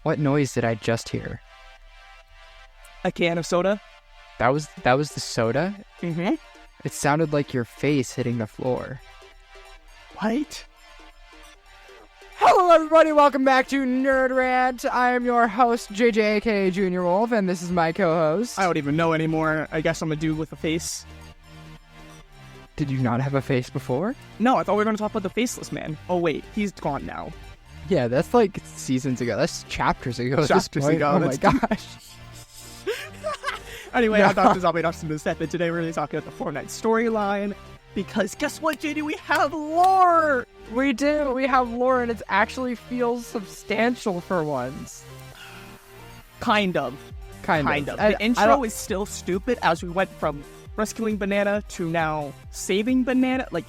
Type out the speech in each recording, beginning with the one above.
What noise did I just hear? A can of soda. That was the soda? Mm-hmm. It sounded like your face hitting the floor. What? Hello everybody, welcome back to Nerd Rant. I am your host, JJ, aka Junior Wolf, and this is my co-host. I don't even know anymore. I guess I'm a dude with a face. Did you not have a face before? No, I thought we were going to talk about the faceless man. Oh wait, he's gone now. Yeah, that's like seasons ago. That's chapters ago. Chapters ago. Oh my gosh. Anyway, No. I'm Dr. Zombie Dustin the Set, and today we're going to be talking about the Fortnite storyline. Because guess what, JD? We have lore! We do. We have lore, and it actually feels substantial for once. Kind of. Kind of. The intro is still stupid as we went from rescuing Banana to now saving Banana. Like,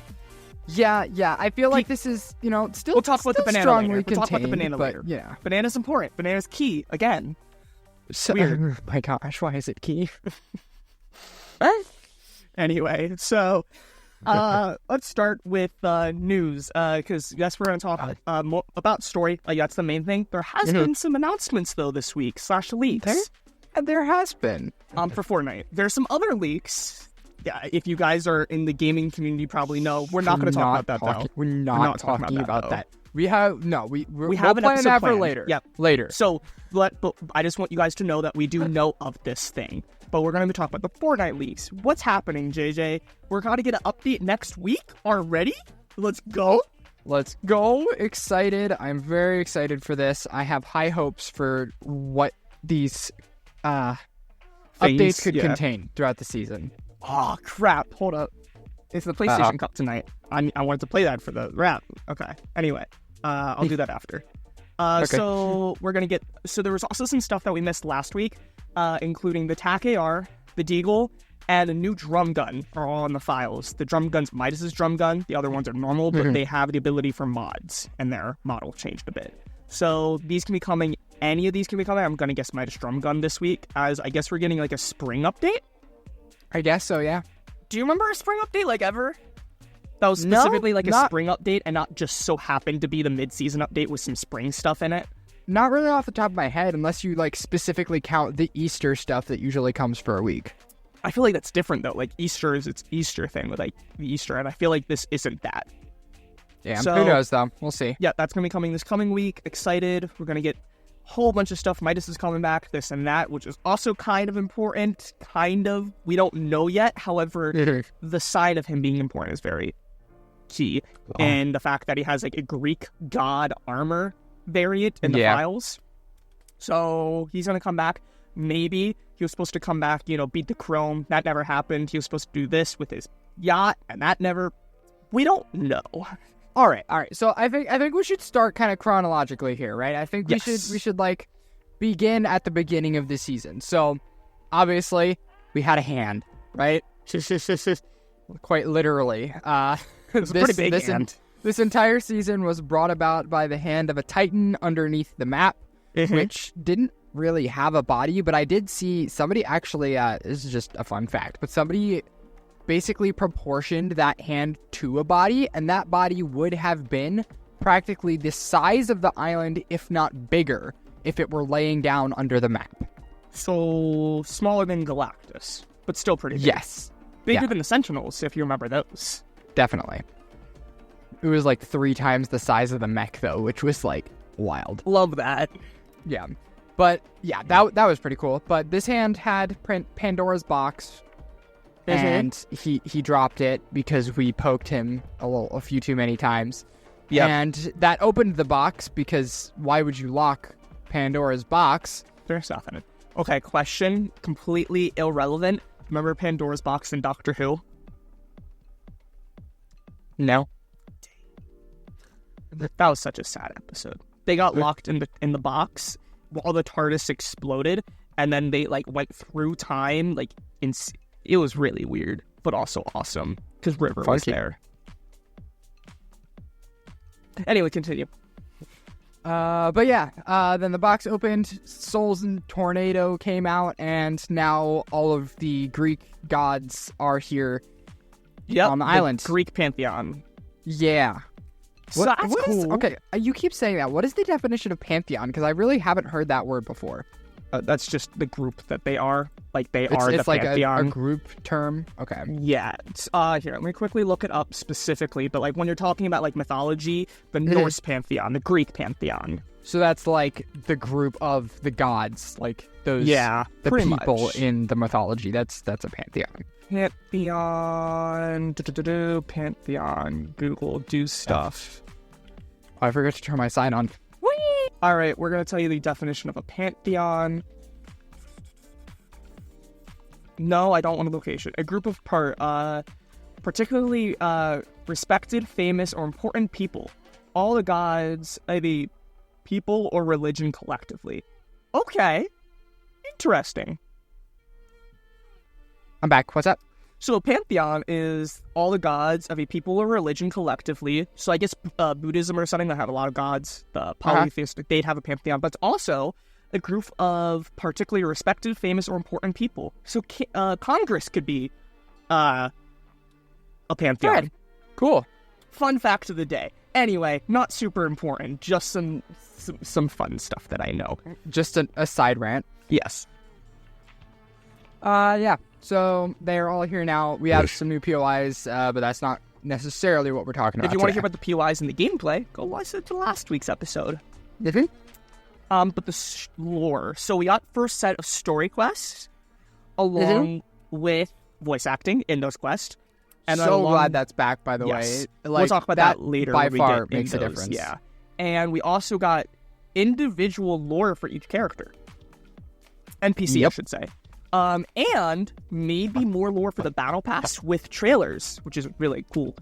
Yeah. I feel like this is, still we'll talk about the banana strongly later. We'll contained, talk about the banana but, later. Yeah. Banana's important. Banana's key. Again. So, Weird. Oh my gosh, why is it key? Anyway, so let's start with news, because yes, we're going to talk more about story. That's the main thing. There has been some announcements though this week / leaks. There has been. For Fortnite. There's some other leaks. Yeah, if you guys are in the gaming community, you probably know. We're not going to talk about that though. We're not talking about that. We have we'll have an plan episode that for planned. later. Yep. Later. So, but I just want you guys to know that we do know of this thing. But we're going to be talking about the Fortnite leaks. What's happening, JJ? We're going to get an update next week already? Let's go. Let's go. Excited. I'm very excited for this. I have high hopes for what these updates could contain throughout the season. Oh, crap. Hold up. It's the PlayStation Cup tonight. I wanted to play that for the rap. Okay. Anyway, I'll do that after. Okay. So we're going to so there was also some stuff that we missed last week, including the TAC AR, the Deagle, and a new drum gun are all in the files. The drum gun's Midas's drum gun. The other ones are normal, but they have the ability for mods, and their model changed a bit. So these can be coming. Any of these can be coming. I'm going to guess Midas drum gun this week, as I guess we're getting like a spring update. I guess so, yeah. Do you remember a spring update like ever? That was specifically a spring update and not just so happened to be the mid-season update with some spring stuff in it? Not really off the top of my head, unless you specifically count the Easter stuff that usually comes for a week. I feel like that's different though. Like Easter is its Easter thing with the Easter, and I feel like this isn't that. Yeah, so, who knows though? We'll see. Yeah, that's gonna be coming this coming week. Excited. We're gonna get a whole bunch of stuff. Midas is coming back, this and that, which is also kind of important. Kind of. We don't know yet. However, the side of him being important is very key. And the fact that he has a Greek god armor variant in the files. So he's gonna come back. Maybe he was supposed to come back, beat the Chrome. That never happened. He was supposed to do this with his yacht, and that never. We don't know. All right. So I think we should start kind of chronologically here, right? I think we should begin at the beginning of the season. So obviously we had a hand, right? Quite literally. It's a pretty big hand. This entire season was brought about by the hand of a Titan underneath the map, which didn't really have a body, but I did see somebody actually, this is just a fun fact, but somebody basically proportioned that hand to a body, and that body would have been practically the size of the island, if not bigger, if it were laying down under the map. So smaller than Galactus, but still pretty big. Yes. Bigger than the Sentinels, if you remember those. Definitely. It was 3 times the size of the mech, though, which was, wild. Love that. Yeah. But, yeah, that was pretty cool. But this hand had Pandora's box, and he dropped it because we poked him a few too many times. Yeah. And that opened the box, because why would you lock Pandora's box? There's stuff in it. Okay, question. Completely irrelevant. Remember Pandora's box in Doctor Who? No. That was such a sad episode. They got locked in the box while the TARDIS exploded, and then they went through time. It was really weird, but also awesome because River was there. Anyway, continue. But yeah, then the box opened, Souls and Tornado came out, and now all of the Greek gods are here on the island. Greek pantheon. Yeah. So that's cool. Okay, you keep saying that. What is the definition of pantheon? Because I really haven't heard that word before. That's just the group that they are. Like, they are It's the like pantheon. a group term? Okay. Yeah. Here, let me quickly look it up specifically. But, like, when you're talking about, like, mythology, the Norse pantheon, the Greek pantheon. So that's, like, the group of the gods, like, those... Yeah, the people much. in the mythology. That's a pantheon. Pantheon. Pantheon. Google. Do stuff. Oh, I forgot to turn my sign on. All right, we're going to tell you the definition of a pantheon. No, I don't want a location. A group of particularly respected, famous, or important people. All the gods, the people or religion collectively. Okay. Interesting. I'm back. What's up? So a pantheon is all the gods of a people or religion collectively. So I guess Buddhism or something that have a lot of gods, the polytheistic, they'd have a pantheon. But it's also a group of particularly respected, famous, or important people. So Congress could be a pantheon. Good. Cool. Fun fact of the day. Anyway, not super important. Just some fun stuff that I know. Just a side rant. Yes. Yeah. So they're all here now. We have some new POIs, but that's not necessarily what we're talking about. If you want to hear about the POIs and the gameplay, go listen to last week's episode. Mm-hmm. But the lore. So we got first set of story quests, along with voice acting in those quests. And so glad that's back, by the way. Like, we'll talk about that later. By when we far get makes a those. difference. Yeah. And we also got individual lore for each character. NPC, I should say. And maybe more lore for the battle pass with trailers, which is really cool.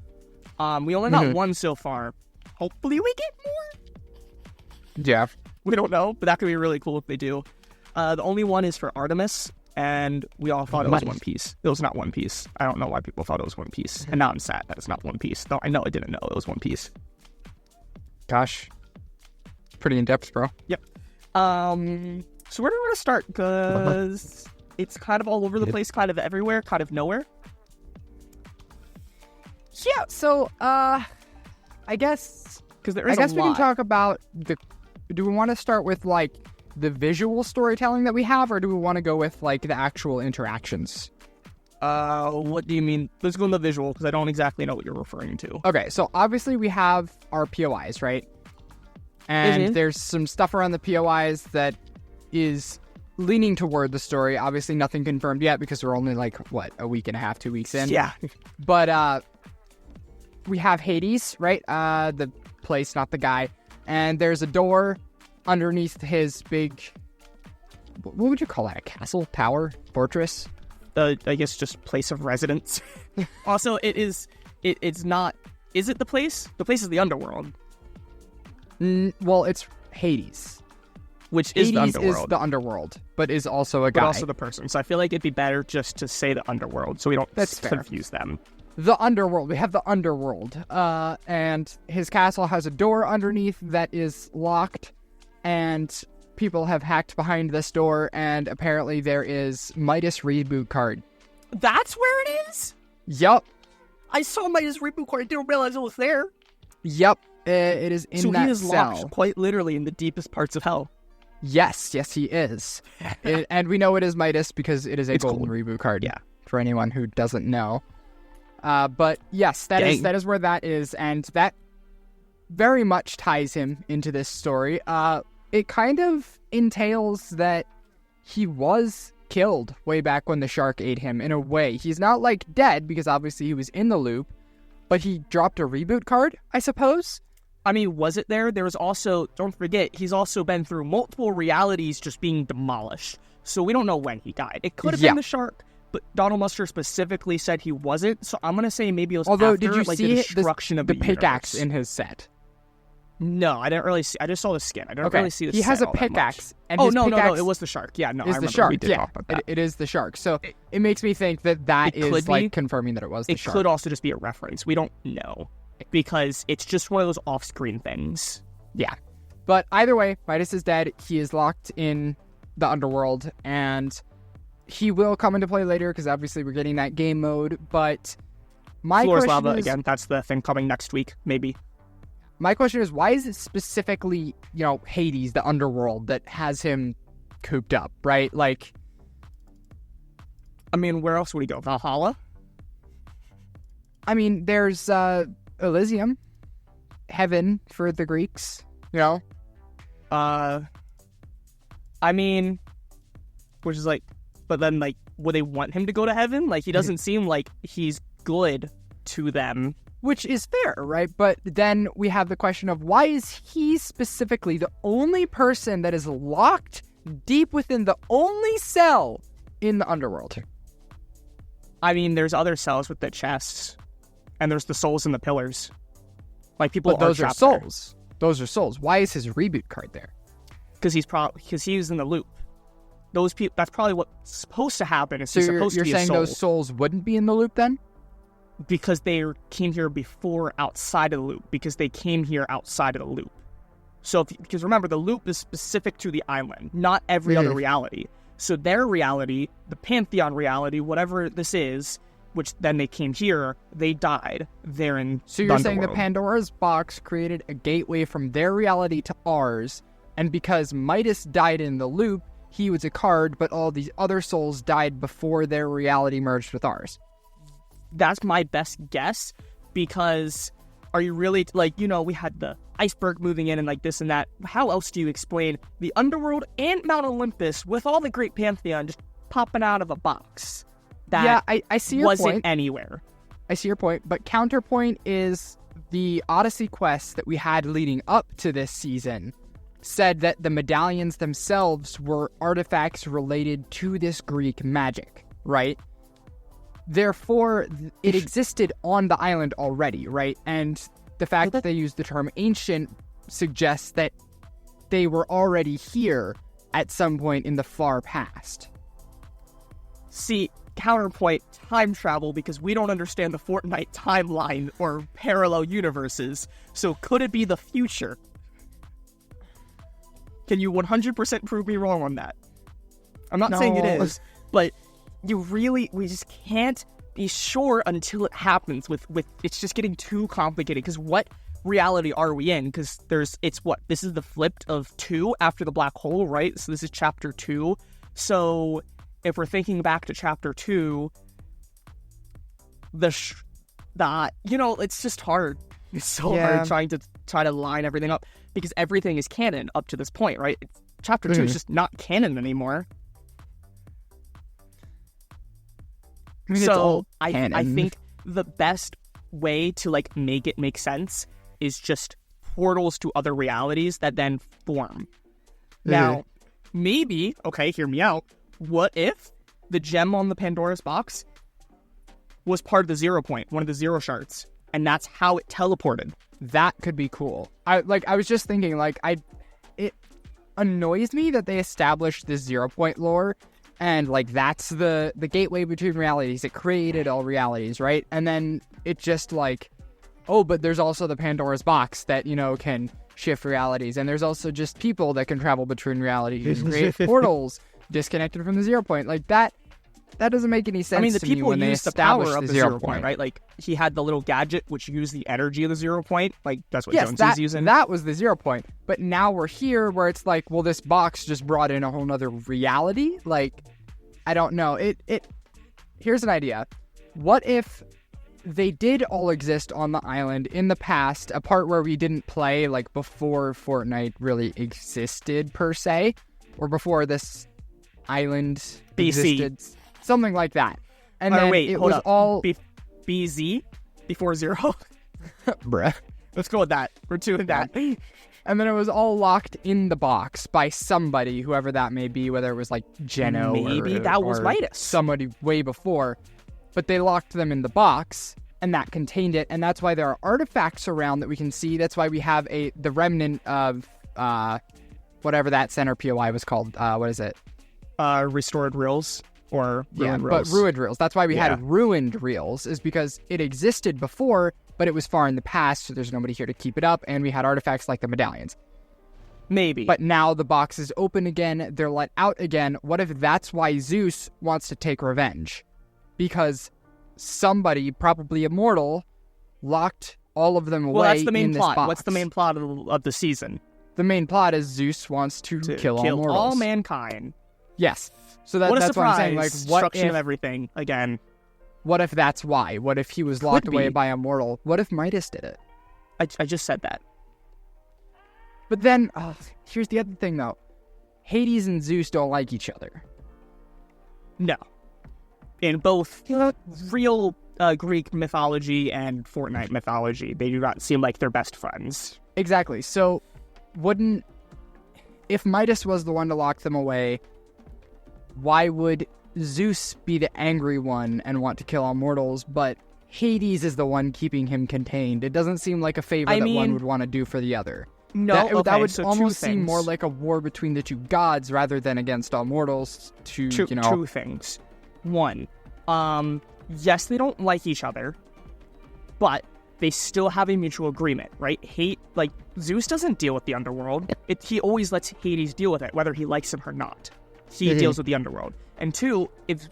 We only got one so far. Hopefully we get more. Yeah. We don't know, but that could be really cool if they do. The only one is for Artemis, and we all thought it was One Piece. It was not One Piece. I don't know why people thought it was One Piece. And now I'm sad that it's not One Piece. Though I know I didn't know it was One Piece. Gosh. Pretty in-depth, bro. Yep. So where do we want to start? Because it's kind of all over the place, kind of everywhere, kind of nowhere. Yeah, so, I guess... Because there is I guess a we lot. can talk about the... Do we want to start with, like, the visual storytelling that we have, or do we want to go with, like, the actual interactions? What do you mean? Let's go in the visual, because I don't exactly know what you're referring to. Okay, so obviously we have our POIs, right? And there's some stuff around the POIs that is leaning toward the story. Obviously nothing confirmed yet, because we're only, like, what, a week and a half, 2 weeks in? Yeah. But, we have Hades, right? The place, not the guy. And there's a door underneath his big... What would you call that? A castle? Tower? Fortress? I guess just place of residence. Also, it's not... Is it the place? The place is the underworld. Well, it's Hades. Which Hades is the underworld. is the underworld, but is also a guy. But also the person. So I feel like it'd be better just to say the underworld, so we don't confuse them. The underworld. We have the underworld. And his castle has a door underneath that is locked, and people have hacked behind this door, and apparently there is Midas reboot card. That's where it is? Yup. I saw Midas reboot card. I didn't realize it was there. Yup. It is in that cell. So he is locked quite literally in the deepest parts of hell. Yes, he is. And we know it is Midas because it is a golden reboot card. Yeah. For anyone who doesn't know. But yes, that is where that is, and that very much ties him into this story. It kind of entails that he was killed way back when the shark ate him, in a way. He's not, like, dead, because obviously he was in the loop, but he dropped a reboot card, I suppose? I mean, was it there? There was also, don't forget, he's also been through multiple realities just being demolished. So we don't know when he died. It could have been the shark, but Donald Muster specifically said he wasn't, so I'm going to say maybe it was after, did you like, see the destruction of the the pickaxe universe. in his set? No, I didn't really see. I just saw the skin. I didn't really see the He has set a all that pickaxe. much. And oh, his no, pickaxe it was the shark. Yeah, no, I is the remember. shark. We did talk about that. It is the shark. So it makes me think that is, like, confirming that it was the shark. It could also just be a reference. We don't know. Because it's just one of those off-screen things. Yeah. But either way, Midas is dead. He is locked in the underworld, and he will come into play later, because obviously we're getting that game mode, but my Floor's question lava, is... again, that's the thing coming next week, maybe. my question is, why is it specifically, Hades, the underworld, that has him cooped up, right? Like, I mean, where else would he go? Valhalla? I mean, there's Elysium, heaven for the Greeks, I mean, which is like, but then, like, would they want him to go to heaven? Like, he doesn't seem like he's good to them. Which is fair, right? But then we have the question of, why is he specifically the only person that is locked deep within the only cell in the underworld? I mean, there's other cells with the chests, and there's the souls in the pillars. Like, people, but those are trapped souls. Those are souls. Why is his reboot card there? Because he's in the loop. Those people. That's probably what's supposed to happen. Is So he's supposed you're to be saying a soul. those souls wouldn't be in the loop then? Because they came here before outside of the loop. Because they came here outside of the loop. So, because remember, the loop is specific to the island, not every other reality. So their reality, the Pantheon reality, whatever this is, which then they came here, they died. They're in So you're the saying the underworld. Pandora's box created a gateway from their reality to ours, and because Midas died in the loop, he was a card, but all these other souls died before their reality merged with ours. That's my best guess, because are you really, like, we had the iceberg moving in and like this and that. How else do you explain the underworld and Mount Olympus with all the great Pantheon just popping out of a box? That I see your wasn't point. anywhere. I see your point, but counterpoint is the Odyssey quest that we had leading up to this season said that the medallions themselves were artifacts related to this Greek magic, right? Therefore, it existed on the island already, right? And the fact that they used the term ancient suggests that they were already here at some point in the far past. See, counterpoint, time travel, because we don't understand the Fortnite timeline or parallel universes. So could it be the future? Can you 100% prove me wrong on that? I'm not saying it is, but we just can't be sure until it happens. With it's just getting too complicated. Because what reality are we in? Because this is the flipped of 2 after the black hole, right? So this is chapter 2. So if we're thinking back to chapter 2, it's just hard. It's so hard trying to line everything up, because everything is canon up to this point, right? Chapter 2 is just not canon anymore. I mean, so I think the best way to like make it make sense is just portals to other realities that then form. Now, maybe, okay, hear me out. What if the gem on the Pandora's box was part of the 0 point, one of the 0 shards, and that's how it teleported? That could be cool. I was just thinking, it annoys me that they established this 0 point lore, and that's the gateway between realities. It created all realities, right? And then it just but there's also the Pandora's box that, can shift realities, and there's also just people that can travel between realities, create portals disconnected from the 0 point. That doesn't make any sense. I mean, the to me people when they used the power established of the 0 point, right? Like, he had the little gadget which used the energy of the 0 point. Like, that's what Jonesy's using. That was the 0 point. But now we're here where it's this box just brought in a whole nother reality. I don't know. Here's an idea. What if they did all exist on the island in the past, a part where we didn't play, before Fortnite really existed, per se, or before this island BC. existed, something like that. And then wait, it hold was up. all... BZ? Before 0? Bruh. Let's go with that. We're doing that. And then it was all locked in the box by somebody, whoever that may be, whether it was Geno Maybe that was Midas. Somebody way before. But they locked them in the box, and that contained it. And that's why there are artifacts around that we can see. That's why we have the remnant of whatever that center POI was called. What is it? Restored reels or ruined reels. But ruined reels. That's why we had ruined reels, is because it existed before, but it was far in the past, so there's nobody here to keep it up, and we had artifacts like the medallions. Maybe. But now the box is open again, they're let out again. What if that's why Zeus wants to take revenge? Because somebody, probably immortal, locked all of them away. Well, that's the main in plot. This box. What's the main plot of the season? The main plot is Zeus wants to kill all mortals. All mankind. Yes. So What a that's surprise. what I'm saying. Like, what Destruction if, of everything again. What if that's why? What if he was locked away by a mortal? What if Midas did it? I just said that. But then, here's the other thing, though. Hades and Zeus don't like each other. No. In both real Greek mythology and Fortnite mythology, they do not seem like they're best friends. Exactly. So, if Midas was the one to lock them away, why would Zeus be the angry one and want to kill all mortals, but Hades is the one keeping him contained? It doesn't seem like a favor that one would want to do for the other. No, that would almost seem more like a war between the two gods rather than against all mortals. Two things. One, yes, they don't like each other, but they still have a mutual agreement, right? Zeus doesn't deal with the underworld. He always lets Hades deal with it, whether he likes him or not. He deals with the underworld. And two, if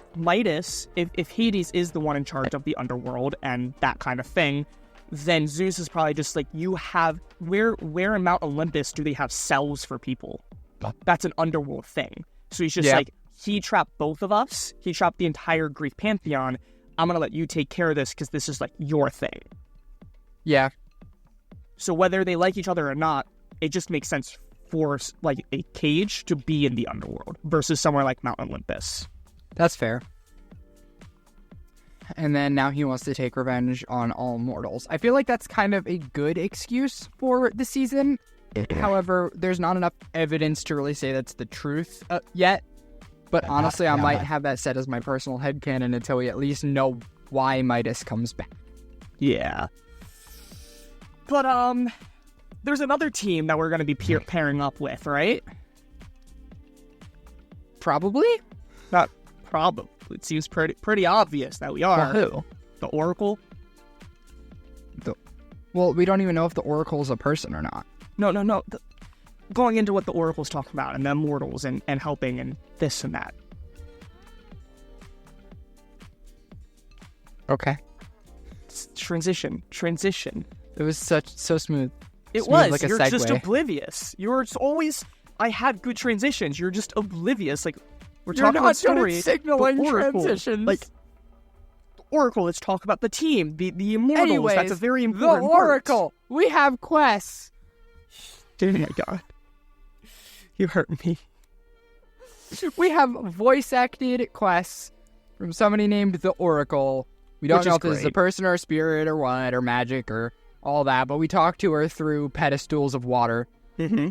Hades is the one in charge of the underworld and that kind of thing, then Zeus is probably just like, you have, where in Mount Olympus do they have cells for people? That's an underworld thing. So he's just like, he trapped both of us. He trapped the entire Greek pantheon. I'm going to let you take care of this because this is like your thing. Yeah. So whether they like each other or not, it just makes sense for like a cage to be in the underworld versus somewhere like Mount Olympus. That's fair. And then now he wants to take revenge on all mortals. I feel like that's kind of a good excuse for the season. However, there's not enough evidence to really say that's the truth yet. But honestly, I might have that set as my personal headcanon until we at least know why Midas comes back. Yeah. But, there's another team that we're going to be pairing up with, right? Probably? Not probably. It seems pretty obvious that we are. Well, who? The Oracle? Well, we don't even know if the Oracle is a person or not. No. Going into what the Oracle's talking about, and the immortals, and helping, and this and that. Okay. Transition. It was so smooth. It smooth was. Like You're a segue. just oblivious. You're always... I had good transitions. You're just oblivious. Like, we're You're talking not about story. good at signaling the Oracle, transitions. Like, the Oracle, let's talk about the team. The immortals. Anyways, that's a very important the part. Oracle. We have quests. Oh my god. You hurt me. We have voice-acted quests from somebody named the Oracle. We don't know if this is a person or a spirit or what, or magic or all that, but we talk to her through pedestals of water. Mm-hmm.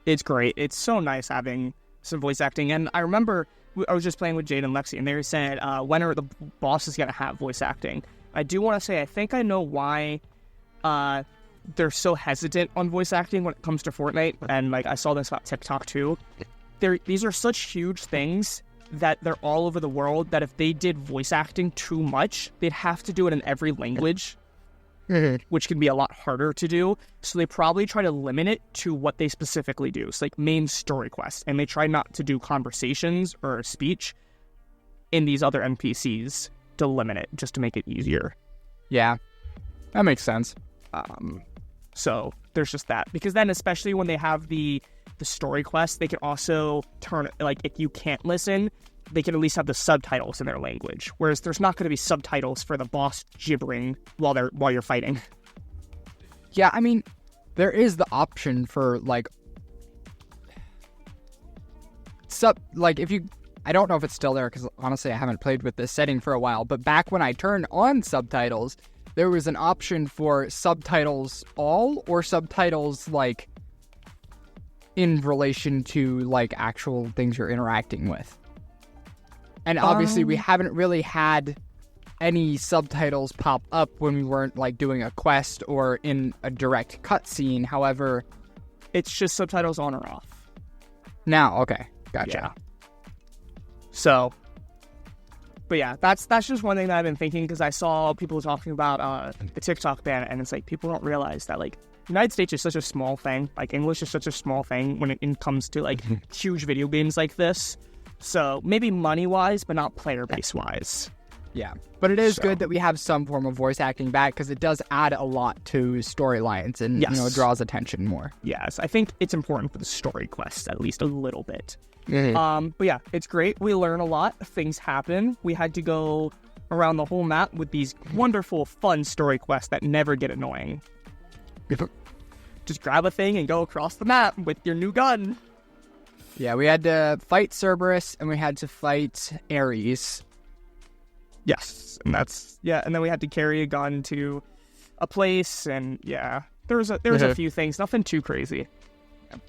It's great. It's so nice having some voice acting. And I remember I was just playing with Jade and Lexi, and they said, when are the bosses going to have voice acting? I do want to say, I think I know why they're so hesitant on voice acting when it comes to Fortnite. And like I saw this about TikTok too. These are such huge things that they're all over the world that if they did voice acting too much, they'd have to do it in every language, which can be a lot harder to do. So they probably try to limit it to what they specifically do. It's like main story quests, and they try not to do conversations or speech in these other NPCs to limit it, just to make it easier. Yeah, that makes sense. So there's just that, because then especially when they have the story quests, they can also turn, like, if you can't listen, they can at least have the subtitles in their language, whereas there's not going to be subtitles for the boss gibbering while you're fighting. Yeah, I mean, there is the option for like if you, I don't know if it's still there because honestly I haven't played with this setting for a while, but back when I turned on subtitles, there was an option for subtitles all or subtitles like in relation to like actual things you're interacting with. And obviously we haven't really had any subtitles pop up when we weren't like doing a quest or in a direct cutscene. However, it's just subtitles on or off. Now, okay. Gotcha. Yeah. So, but yeah, that's just one thing that I've been thinking, because I saw people talking about the TikTok ban, and it's like people don't realize that like United States is such a small thing. Like English is such a small thing when it comes to like huge video games like this. So maybe money wise, but not player base wise. Yeah, but it is good that we have some form of voice acting back because it does add a lot to storylines and draws attention more. Yes, I think it's important for the story quests at least a little bit. Mm-hmm. But yeah, it's great. We learn a lot. Things happen. We had to go around the whole map with these wonderful, fun story quests that never get annoying. Just grab a thing and go across the map with your new gun. Yeah, we had to fight Cerberus and we had to fight Ares. Yes, and and then we had to carry a gun to a place, and there was a few things, nothing too crazy.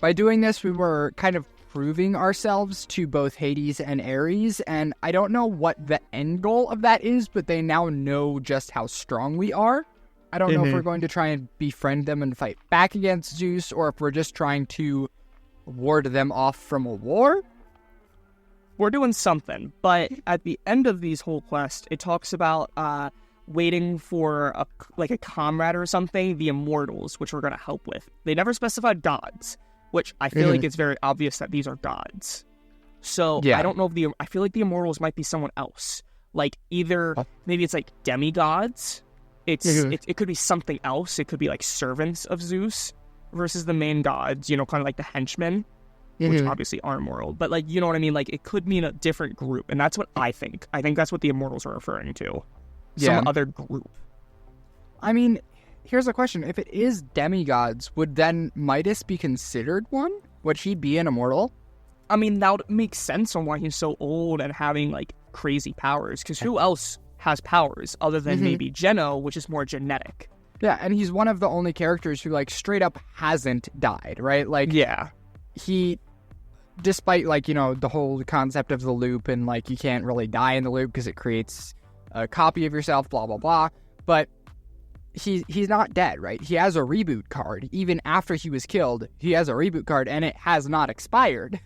By doing this, we were kind of proving ourselves to both Hades and Ares, and I don't know what the end goal of that is, but they now know just how strong we are. I don't know if we're going to try and befriend them and fight back against Zeus, or if we're just trying to ward them off from a war. We're doing something, but at the end of these whole quests, it talks about waiting for a comrade or something, the immortals, which we're going to help with. They never specified gods, which I feel like it's very obvious that these are gods. So I don't know if I feel like the immortals might be someone else. Like either maybe it's like demigods. It could be something else. It could be like servants of Zeus versus the main gods. Kind of like the henchmen. Which obviously are immortal, but like, you know what I mean? Like, it could mean a different group, and that's what I think. I think that's what the immortals are referring to. Some other group. I mean, here's a question. If it is demigods, would then Midas be considered one? Would he be an immortal? I mean, that would make sense on why he's so old and having, like, crazy powers, because who else has powers other than maybe Geno, which is more genetic? Yeah, and he's one of the only characters who, like, straight up hasn't died, right? Like, he... Despite, like, the whole concept of the loop and, like, you can't really die in the loop because it creates a copy of yourself, blah, blah, blah. But he's not dead, right? He has a reboot card. Even after he was killed, he has a reboot card, and it has not expired.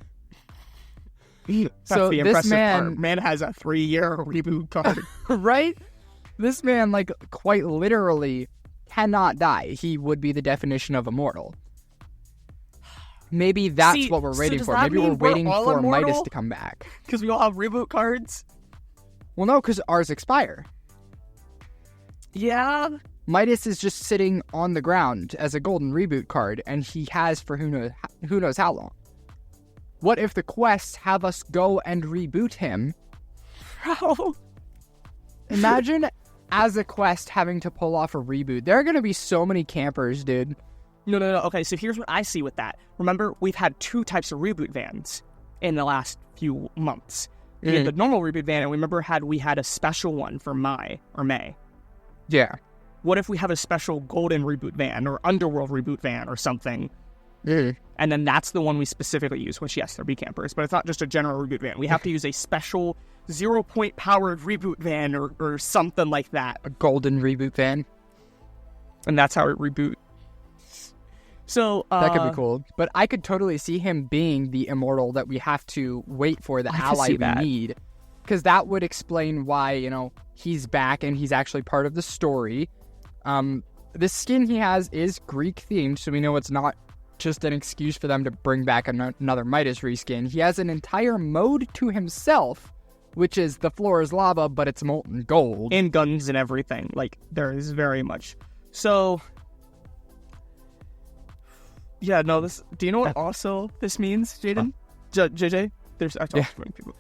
So the this man has a 3-year reboot card. Right? This man, like, quite literally cannot die. He would be the definition of immortal. Maybe that's what we're waiting for. Maybe we're waiting for Midas to come back. Because we all have reboot cards? Well, no, because ours expire. Yeah. Midas is just sitting on the ground as a golden reboot card, and he has for who knows how long. What if the quests have us go and reboot him? Bro. Imagine as a quest having to pull off a reboot. There are going to be so many campers, dude. No. Okay, so here's what I see with that. Remember, we've had 2 types of reboot vans in the last few months. We had the normal reboot van, and we had a special one for May. Yeah. What if we have a special golden reboot van or underworld reboot van or something? And then that's the one we specifically use, which, yes, there'll be campers, but it's not just a general reboot van. We have to use a special 0-point powered reboot van or something like that. A golden reboot van. And that's how it reboots. So that could be cool, but I could totally see him being the immortal that we have to wait for, the ally we need, because that would explain why he's back and he's actually part of the story. The skin he has is Greek themed, so we know it's not just an excuse for them to bring back another Midas reskin. He has an entire mode to himself, which is the floor is lava, but it's molten gold and guns and everything. Like, there is very much so. Yeah, no, do you know what also this means, Jaden? JJ? I talked to many people.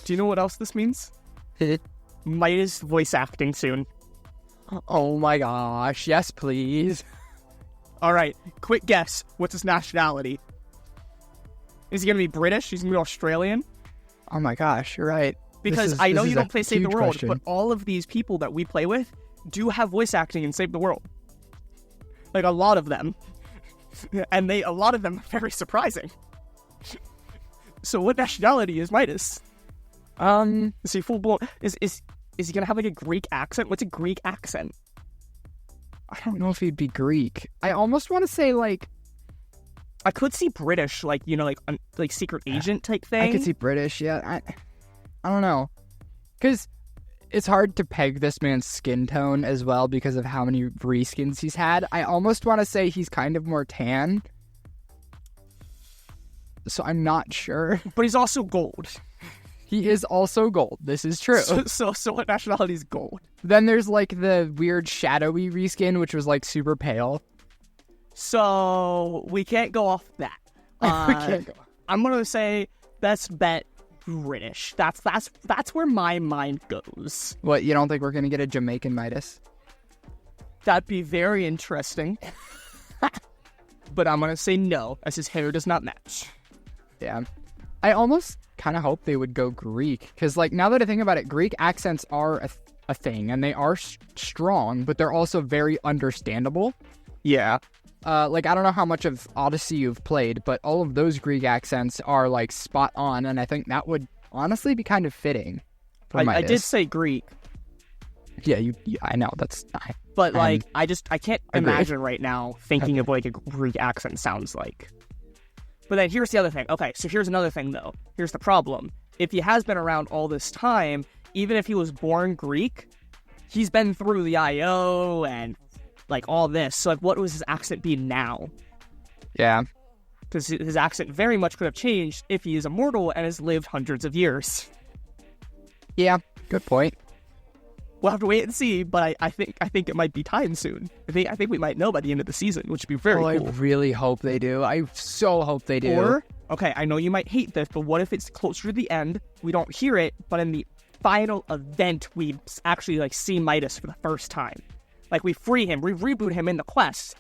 Do you know what else this means? Midas voice acting soon. Oh my gosh, yes please. Alright, quick guess. What's his nationality? Is he going to be British? He's going to be Australian? Oh my gosh, you're right. Because I know you don't play Save the World, but all of these people that we play with do have voice acting in Save the World. Like, a lot of them. And a lot of them are very surprising. So what nationality is Midas? Is he full blown? Is he gonna have like a Greek accent? What's a Greek accent? I don't know if he'd be Greek. I almost want to say like, I could see British, like like secret agent type thing. I could see British. Yeah, I don't know, because it's hard to peg this man's skin tone as well because of how many reskins he's had. I almost want to say he's kind of more tan. So I'm not sure. But he's also gold. He is also gold. This is true. So what nationality is gold? Then there's like the weird shadowy reskin, which was like super pale. So we can't go off that. We can't go. I'm gonna say best bet British. That's where my mind goes. What, you don't think we're gonna get a Jamaican Midas? That'd be very interesting. But I'm gonna say no, as his hair does not match. Yeah. I almost kind of hope they would go Greek, because like now that I think about it, Greek accents are a thing, and they are strong, but they're also very understandable. Yeah. Like I don't know how much of Odyssey you've played, but all of those Greek accents are like spot on, and I think that would honestly be kind of fitting. I did say Greek. Yeah, I know that's. But like I can't imagine right now thinking of like a Greek accent sounds like. But then here's the other thing. Okay, so here's another thing, though. Here's the problem. If he has been around all this time, even if he was born Greek, he's been through the I.O. and, like, all this. So, like, what would his accent be now? Yeah. Because his accent very much could have changed if he is immortal and has lived hundreds of years. Yeah, good point. We'll have to wait and see, but I think it might be time soon. I think we might know by the end of the season, which would be very cool. I really hope they do. I so hope they do. Or, okay, I know you might hate this, but what if it's closer to the end, we don't hear it, but in the final event, we actually, like, see Midas for the first time. Like, we free him, we reboot him in the quest,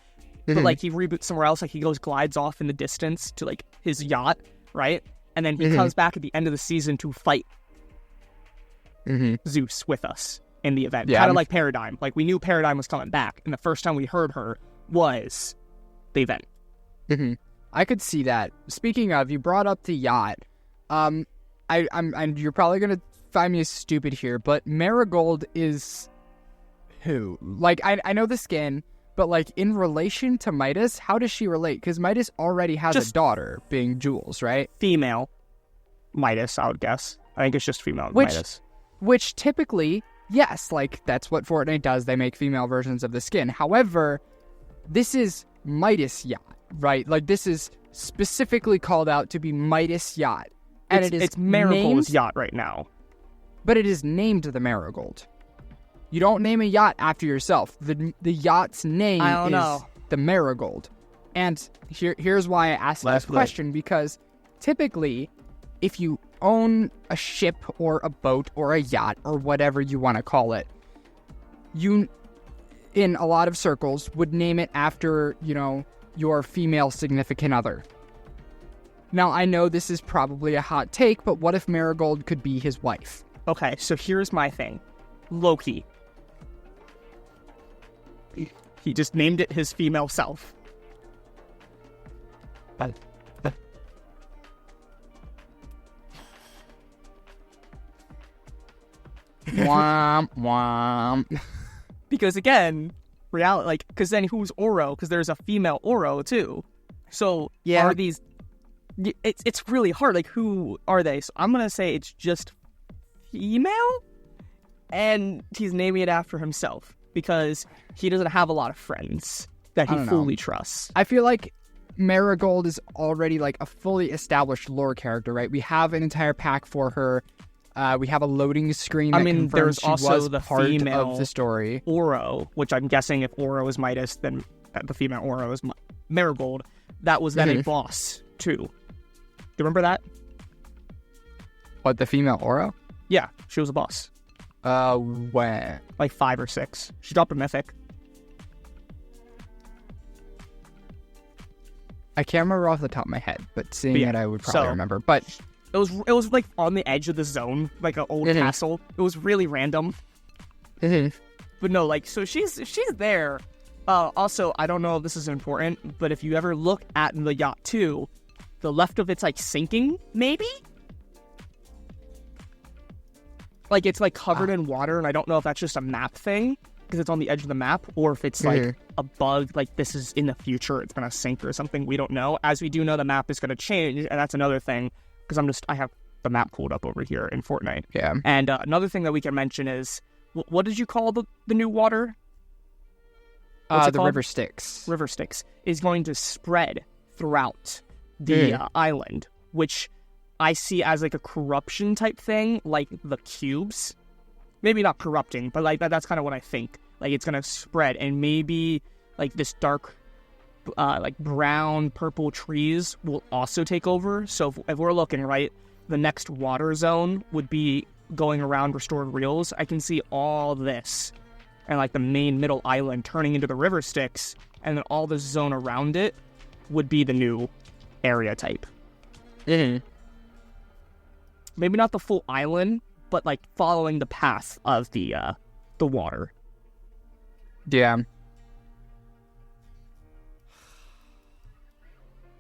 but, like, he reboots somewhere else, like, he glides off in the distance to, like, his yacht, right? And then he comes back at the end of the season to fight Zeus with us in the event. Kind of like Paradigm. Like, we knew Paradigm was coming back, and the first time we heard her was the event. I could see that. Speaking of, you brought up the yacht. I'm you're probably gonna find me stupid here, but Marigold is who? Like, I know the skin, but like in relation to Midas, how does she relate? Because Midas already has a daughter, being Jules, right? Female Midas, I would guess. I think it's just female Midas. Which typically, yes, like that's what Fortnite does. They make female versions of the skin. However, this is Midas yacht, right? Like this is specifically called out to be Midas yacht, and it's Marigold's yacht right now. But it is named the Marigold. You don't name a yacht after yourself. The yacht's name is the Marigold. And here's why I asked this question, because typically, if you own a ship or a boat or a yacht or whatever you want to call it, you, in a lot of circles, would name it after, you know, your female significant other. Now, I know this is probably a hot take, but what if Marigold could be his wife? Okay, so here's my thing. Loki. He just named it his female self. Womp womp. Because again, reality, like, because then who's Oro? Because there's a female Oro too. So are these? It's really hard. Like, who are they? So I'm gonna say it's just female, and he's naming it after himself because he doesn't have a lot of friends that he fully trusts. I feel like Marigold is already like a fully established lore character, right? We have an entire pack for her. We have a loading screen. That There's also the part female of the story, Oro, which I'm guessing if Oro is Midas, then the female Oro is Marigold. That was then a boss too. Do you remember that? What, the female Oro? Yeah, she was a boss. When? Like 5 or 6. She dropped a mythic. I can't remember off the top of my head, but seeing it, I would probably remember. But it was like on the edge of the zone, like an old castle. It was really random. But no, like, so she's there. Also, I don't know if this is important, but if you ever look at the yacht too, the left of it's like sinking, maybe? Like, it's like covered in water, and I don't know if that's just a map thing, because it's on the edge of the map, or if it's like a bug, like this is in the future, it's gonna sink or something, we don't know. As we do know, the map is gonna change, and that's another thing, because I have the map pulled up over here in Fortnite. Yeah. And another thing that we can mention is, what did you call the new water? The River Styx. River Styx is going to spread throughout the island, which I see as like a corruption type thing, like the cubes. Maybe not corrupting, but like that's kind of what I think. Like it's gonna spread, and maybe like this dark, like brown, purple trees will also take over. So if we're looking right, the next water zone would be going around restored reels. I can see all this, and like the main middle island turning into the river Styx, and then all the zone around it would be the new area type. Mm-hmm. Maybe not the full island, but like following the path of the water. Yeah.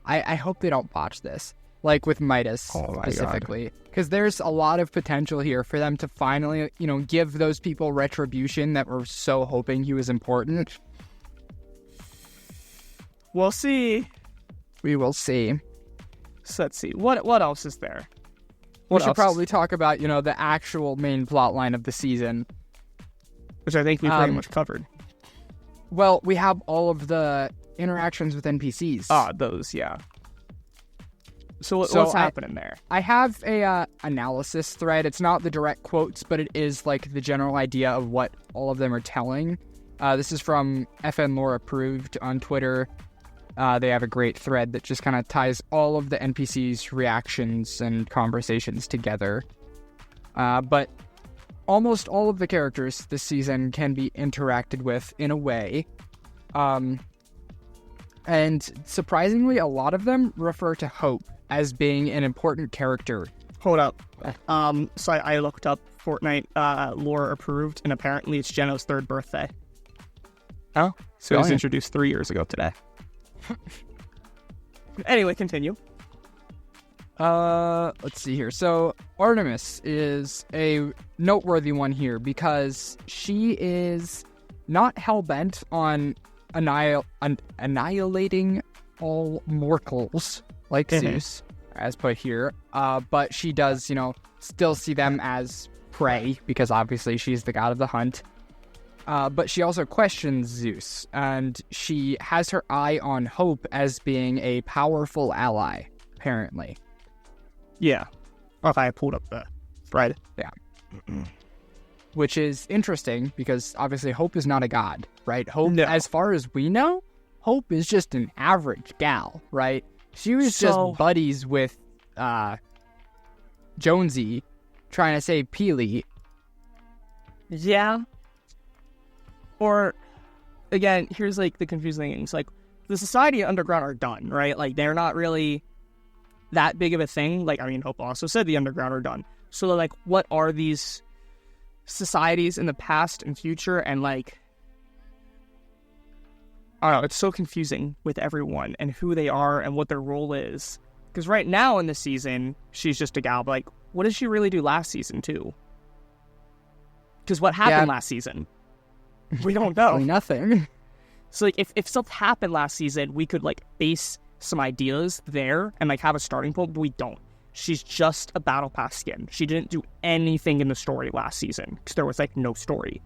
I hope they don't botch this, like with Midas specifically, because there's a lot of potential here for them to finally, give those people retribution that were so hoping he was important. We'll see. We will see. So let's see. What else is there? We should probably talk about, the actual main plot line of the season. Which I think we pretty much covered. Well, we have all of the interactions with NPCs. Those, yeah. So what's happening there? I have a analysis thread. It's not the direct quotes, but it is like the general idea of what all of them are telling. This is from FN Lore Approved on Twitter. They have a great thread that just kind of ties all of the NPCs' reactions and conversations together. But almost all of the characters this season can be interacted with in a way. And surprisingly, a lot of them refer to Hope as being an important character. Hold up. So I looked up Fortnite Lore Approved, and apparently it's Geno's 3rd birthday. Oh? So it was introduced 3 years ago today. Anyway, continue. Let's see here. So Artemis is a noteworthy one here because she is not hell-bent on annihilating all mortals like Zeus, as put here. But she does, still see them as prey because obviously she's the god of the hunt. But she also questions Zeus, and she has her eye on Hope as being a powerful ally, apparently. Yeah. Okay, I pulled up the thread. Yeah. Which is interesting, because obviously Hope is not a god, right? Hope, as far as we know, Hope is just an average gal, right? She was just buddies with Jonesy, trying to save Peely. Yeah. Or, again, here's, like, the confusing thing. It's like, the Society and Underground are done, right? Like, they're not really that big of a thing. Like, I mean, Hope also said the Underground are done. So, like, what are these societies in the past and future? And, like, I don't know, it's so confusing with everyone and who they are and what their role is. Because right now in the season, she's just a gal, but, like, what did she really do last season, too? Because what happened last season? We don't know. Nothing. So, like, if stuff happened last season, we could, like, base some ideas there and, like, have a starting point, but we don't. She's just a Battle Pass skin. She didn't do anything in the story last season, because there was, like, no story.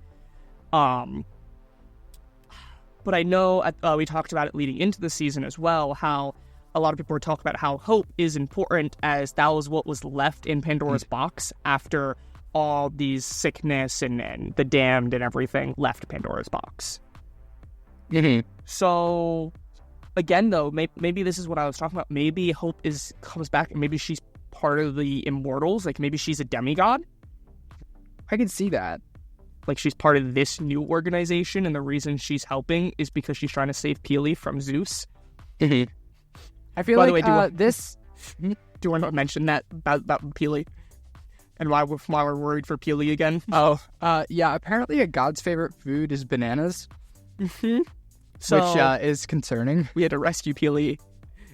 But I know we talked about it leading into the season as well, how a lot of people were talking about how Hope is important, as that was what was left in Pandora's box after all these sickness and the damned and everything left Pandora's box. Mm-hmm. So, again, though, maybe this is what I was talking about. Maybe Hope comes back, and maybe she's part of the immortals. Like, maybe she's a demigod. I can see that. Like, she's part of this new organization, and the reason she's helping is because she's trying to save Peely from Zeus. Mm-hmm. I feel By like the way, this... Do you want to mention that about Peely? And why we're worried for Peely again? Yeah, apparently a god's favorite food is bananas. Mm-hmm. So, which is concerning. We had to rescue Peely.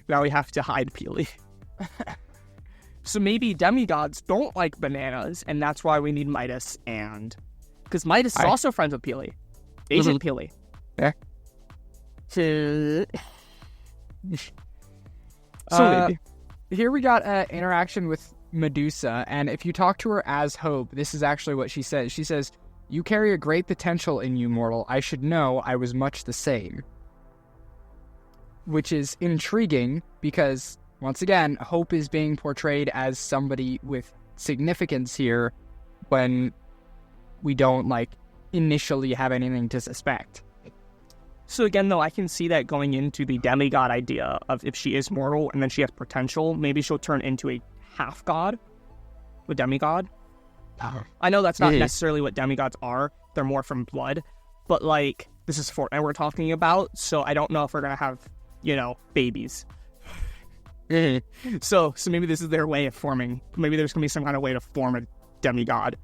Now we have to hide Peely. So maybe demigods don't like bananas, and that's why we need Midas, and... Because Midas is also friends with Peely. Agent Peely. Yeah. So maybe. Here we got an interaction with Medusa, and if you talk to her as Hope, this is actually what she says. She says, "You carry a great potential in you, mortal. I should know I was much the same." Which is intriguing, because once again, Hope is being portrayed as somebody with significance here when we don't, like, initially have anything to suspect. So again, though, I can see that going into the demigod idea of if she is mortal and then she has potential, maybe she'll turn into a half-god, a demigod. I know that's not necessarily what demigods are. They're more from blood. But, like, this is Fortnite we're talking about, so I don't know if we're going to have, babies. So maybe this is their way of forming. Maybe there's going to be some kind of way to form a demigod.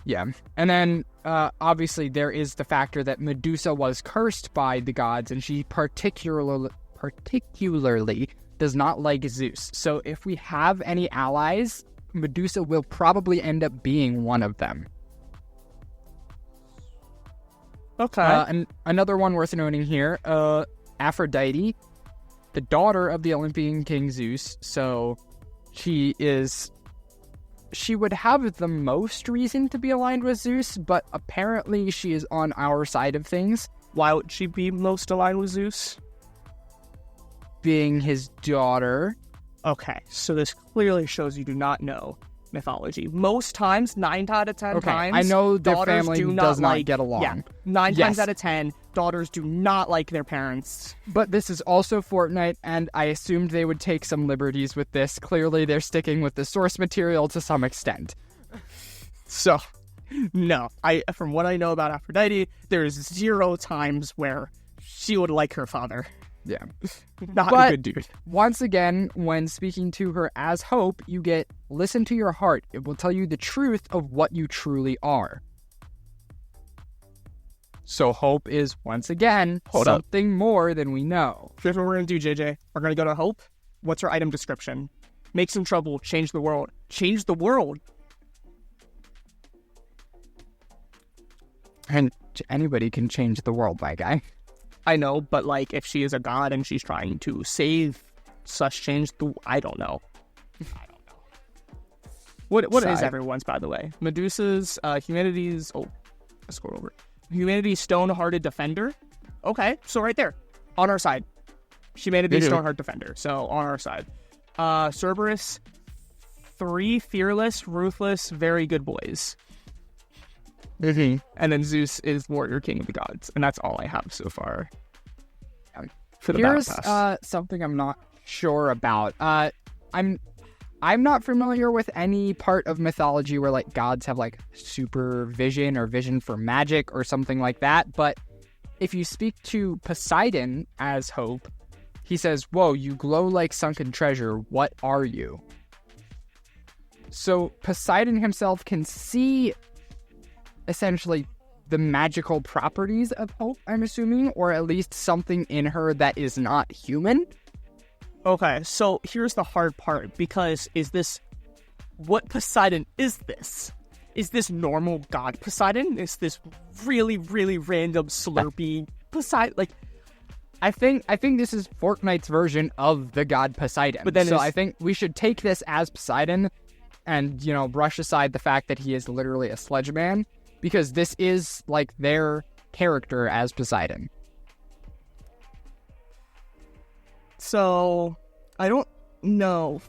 Yeah. And then, obviously, there is the factor that Medusa was cursed by the gods, and she particularly does not like Zeus. So if we have any allies, Medusa will probably end up being one of them. Okay. And another one worth noting here, Aphrodite, the daughter of the Olympian king Zeus. So she would have the most reason to be aligned with Zeus, but apparently she is on our side of things. Why would she be most aligned with Zeus? Being his daughter. Okay, so this clearly shows you do not know mythology. Most times, 9 out of 10 times, I know their family does not get along. Yeah, 9 times out of 10, daughters do not like their parents. But this is also Fortnite, and I assumed they would take some liberties with this. Clearly, they're sticking with the source material to some extent. So, no. From what I know about Aphrodite, there's 0 times where she would like her father. Yeah. Not a good dude. Once again, when speaking to her as Hope, you get, listen to your heart. It will tell you the truth of what you truly are. So Hope is, once again, something more than we know. Here's what we're going to do, JJ. We're going to go to Hope. What's her item description? Make some trouble. Change the world. Change the world? And anybody can change the world, my guy. I know, but, like, if she is a god and she's trying to save such change, I don't know. What is everyone's, by the way? Medusa's, humanity's... Oh, let's scroll over. Humanity's stone-hearted defender? Okay, so right there. On our side. Humanity's stone-hearted defender, so on our side. Cerberus, 3 fearless, ruthless, very good boys. And then Zeus is warrior king of the gods, and that's all I have so far. Here's something I'm not sure about. I'm not familiar with any part of mythology where, like, gods have, like, supervision or vision for magic or something like that. But if you speak to Poseidon as Hope, he says, "Whoa, you glow like sunken treasure. What are you?" So Poseidon himself can see essentially the magical properties of Hope, I'm assuming, or at least something in her that is not human. Okay, so here's the hard part, because what Poseidon is this? Is this normal god Poseidon? Is this really, really random slurpy Poseidon? Like, I think this is Fortnite's version of the god Poseidon. But then I think we should take this as Poseidon and, brush aside the fact that he is literally a sludge man, because this is, like, their character as Poseidon. So, I don't know.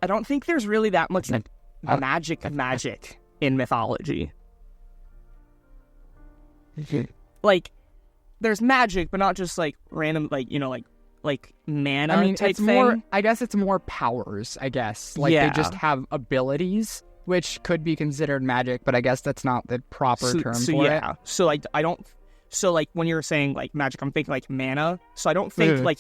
I don't think there's really that much magic in mythology. Like, there's magic, but not just, like, random, like, like mana type it's thing. More, I guess it's more powers, I guess. Like, they just have abilities, which could be considered magic, but I guess that's not the proper term for it. So, like, so, like, when you're saying, like, magic, I'm thinking, like, mana. So I don't think, like,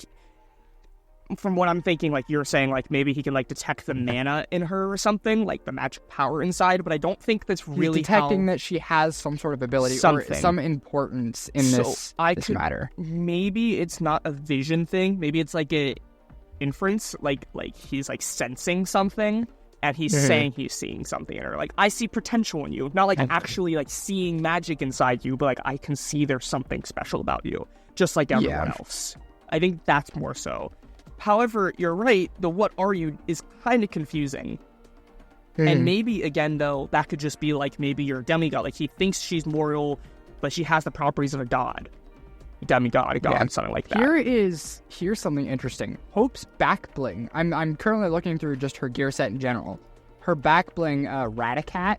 from what I'm thinking, like, you're saying, like, maybe he can, like, detect the mana in her or something, like, the magic power inside, but I don't think that's really detecting that she has some sort of ability or some importance in this matter. Maybe it's not a vision thing. Maybe it's, like, a inference, like he's, like, sensing something, and he's saying he's seeing something in her. Like, I see potential in you. Not, like, actually, like, seeing magic inside you, but, like, I can see there's something special about you, just like everyone else. I think that's more so. However, you're right, the what are you is kind of confusing. And maybe, again, though, that could just be, like, maybe you're a demigod. Like, he thinks she's mortal, but she has the properties of a god. demigod, god, something like that. Here's something interesting. Hope's back bling. I'm currently looking through just her gear set in general. Her back bling, Raticat.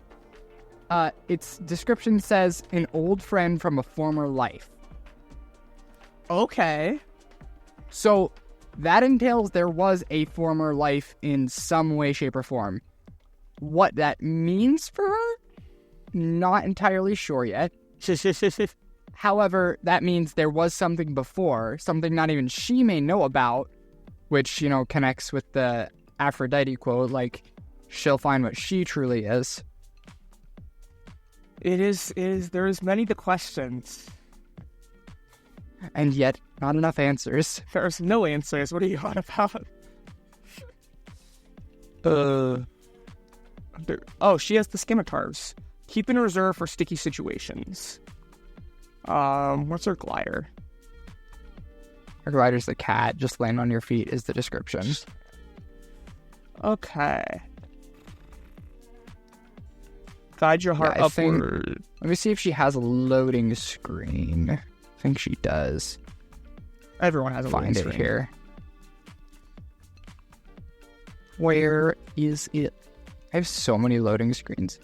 Its description says an old friend from a former life. Okay. So that entails there was a former life in some way, shape, or form. What that means for her? Not entirely sure yet. However, that means there was something before, something not even she may know about, which, connects with the Aphrodite quote, like, she'll find what she truly is. There's many the questions. And yet, not enough answers. There's no answers. What are you on about? She has the scimitars. Keep in reserve for sticky situations. What's her glider? Her glider's the cat. Just land on your feet is the description. Okay. Guide your heart upward. Let me see if she has a loading screen. I think she does. Everyone has a loading screen. Find it here. Where is it? I have so many loading screens.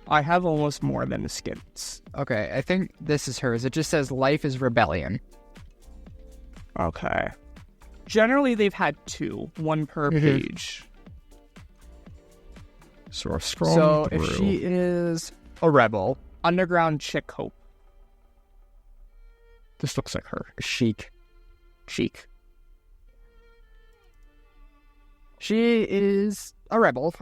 I have almost more than the skins. Okay, I think this is hers. It just says life is rebellion. Okay. Generally, they've had 2, 1 per page. So if she is a rebel, underground chick Hope. This looks like her. Chic. She is a rebel.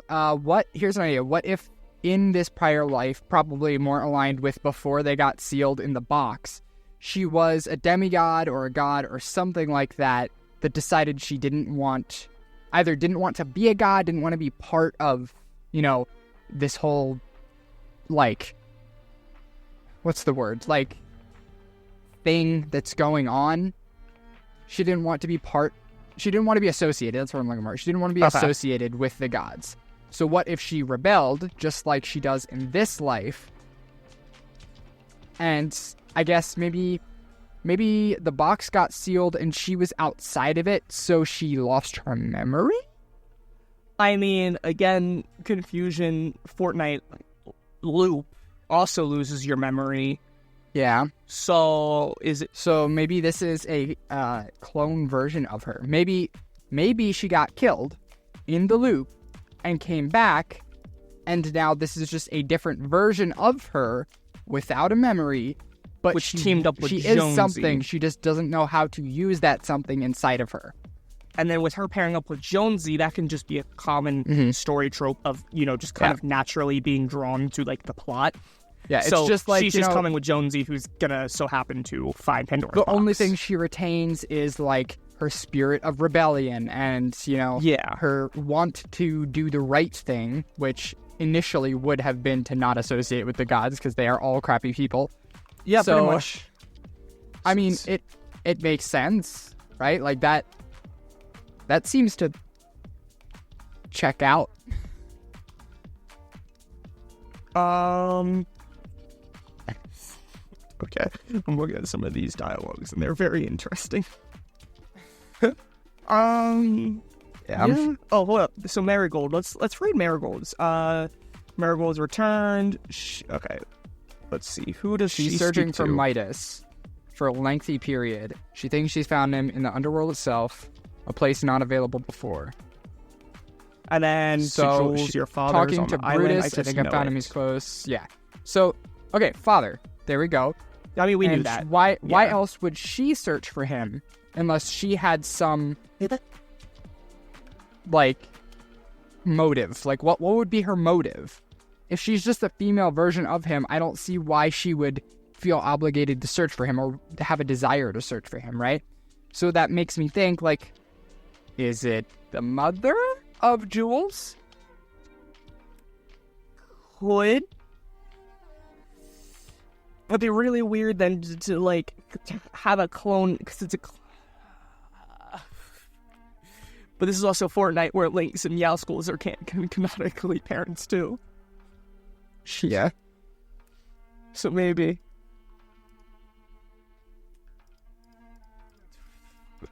Here's an idea. What if in this prior life, probably more aligned with before they got sealed in the box, she was a demigod or a god or something like that decided she didn't want to be a god, didn't want to be part of, this whole, like, what's the word? Like, thing that's going on. She didn't want to be associated. That's what I'm looking for. She didn't want to be associated with the gods. So what if she rebelled, just like she does in this life? And I guess maybe the box got sealed and she was outside of it, so she lost her memory? I mean, again, confusion. Fortnite loop also loses your memory. Yeah. So is it? So maybe this is a clone version of her. Maybe she got killed in the loop and came back, and now this is just a different version of her without a memory. But which teamed up with Jonesy. She is something. She just doesn't know how to use that something inside of her. And then with her pairing up with Jonesy, that can just be a common story trope of, just kind of naturally being drawn to, like, the plot. Yeah, it's just like, she's just coming with Jonesy, who's gonna so happen to find Pandora's box. The only thing she retains is, like, her spirit of rebellion and, her want to do the right thing, which initially would have been to not associate with the gods because they are all crappy people. Yeah, pretty much. I mean, it makes sense, right? Like, that seems to check out. Okay, I'm looking at some of these dialogues, and they're very interesting. Yeah. Oh, hold up. So Marigold. Let's read Marigold's. Marigold's returned. Okay. Let's see. Who does she She's searching speak for to? Midas for a lengthy period. She thinks she's found him in the underworld itself, a place not available before. And then so Jules, your father's talking on to the island. Brutus. I think I found him. He's close. Yeah. So okay, father. There we go. I mean, we knew that. Why else would she search for him unless she had some like motive? Like what would be her motive? If she's just a female version of him, I don't see why she would feel obligated to search for him or to have a desire to search for him, right? So that makes me think, like, is it the mother of Jules? Could. It'd be really weird then to have a clone, because it's a but this is also Fortnite, where Lynx and Meowscles are canonically parents too. Yeah. So maybe.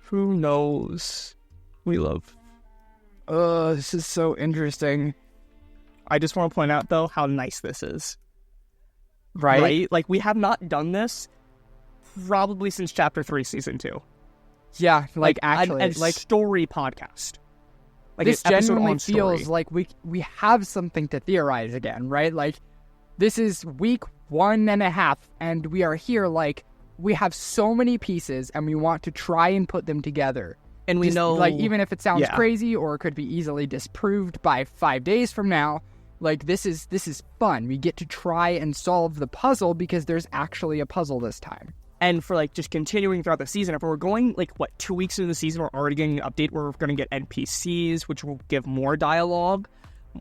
Who knows? We love. This is so interesting. I just want to point out, though, how nice this is. Right? Like, we have not done this probably since Chapter 3, Season 2. Yeah, actually. A story podcast. Like, this an episode genuinely on feels story. like we have something to theorize again, right? Like, this is week 1.5, and we are here, like, we have so many pieces, and we want to try and put them together. And we know... Like, even if it sounds crazy, or it could be easily disproved by 5 days from now, like, this is fun. We get to try and solve the puzzle, because there's actually a puzzle this time. And for, like, just continuing throughout the season, if we're going, 2 weeks into the season, we're already getting an update where we're going to get NPCs, which will give more dialogue.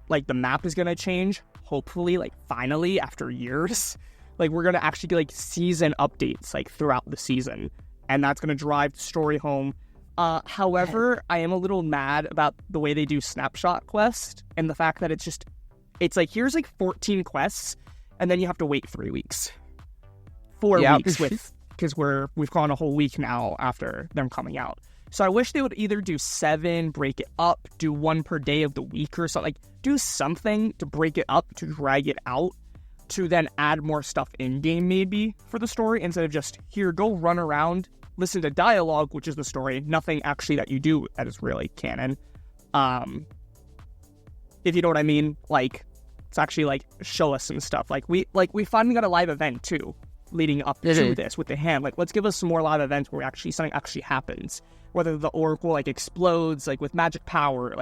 Like, the map is going to change, hopefully, finally, after years. Like, we're going to actually get, season updates, throughout the season. And that's going to drive the story home. However, I am a little mad about the way they do Snapshot Quest, and the fact that it's here's, 14 quests, and then you have to wait 3 weeks. 4 weeks because we've gone a whole week now after them coming out. So I wish they would either do 7, break it up, do 1 per day of the week or something. Do something to break it up, to drag it out, to then add more stuff in-game maybe for the story, instead of just, here, go run around, listen to dialogue, which is the story, nothing actually that you do that is really canon. If you know what I mean, it's actually, show us some stuff. We finally got a live event, too, leading up to this with the hand. Let's give us some more live events where something actually happens. Whether the Oracle, explodes, with magic power.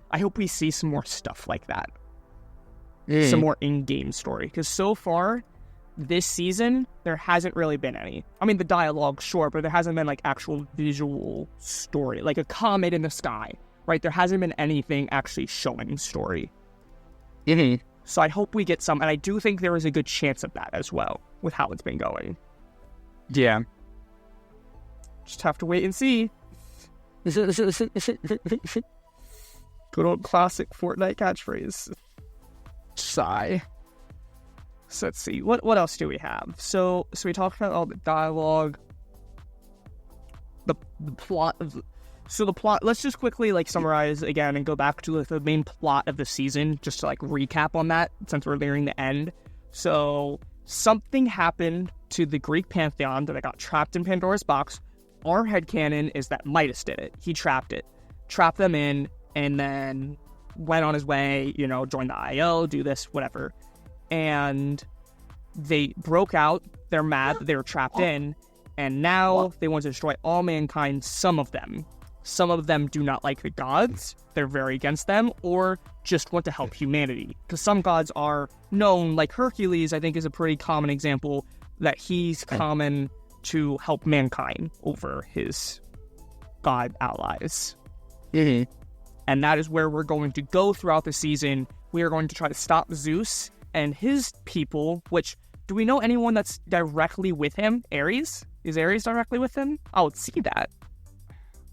I hope we see some more stuff like that. Some more in-game story. Because so far, this season, there hasn't really been any. I mean, the dialogue, sure, but there hasn't been, actual visual story. Like a comet in the sky, right? There hasn't been anything actually showing story. So I hope we get some, and I do think there is a good chance of that as well, with how it's been going. Yeah. Just have to wait and see. Good old classic Fortnite catchphrase. Sigh. So let's see. What else do we have? So we talked about all the dialogue. The plot of... So the plot, let's just quickly summarize again and go back to the main plot of the season, just to recap on that, since we're nearing the end. So something happened to the Greek pantheon that got trapped in Pandora's box. Our headcanon is that Midas did it. He trapped them in, and then went on his way, join the IO, do this, whatever. And they broke out, they're mad that they were trapped in, and now they want to destroy all mankind, some of them. Some of them do not like the gods, they're very against them, or just want to help humanity. Because some gods are known, like Hercules, I think is a pretty common example, that he's common to help mankind over his god allies. And that is where we're going to go throughout the season. We are going to try to stop Zeus and his people, which, do we know anyone that's directly with him? Ares? Is Ares directly with him? I would see that.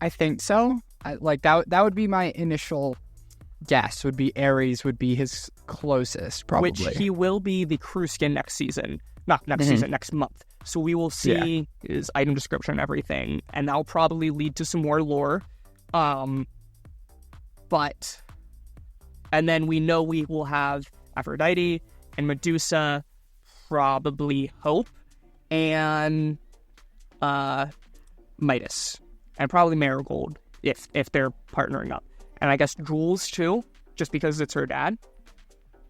I think so. That would be my initial guess, would be Ares would be his closest, probably. Which he will be the crew skin next season. Not next season, next month. So we will see his item description and everything, and that'll probably lead to some more lore. And then we know we will have Aphrodite and Medusa, probably Hope, and Midas, and probably Marigold if they're partnering up, and I guess Jules too, just because it's her dad.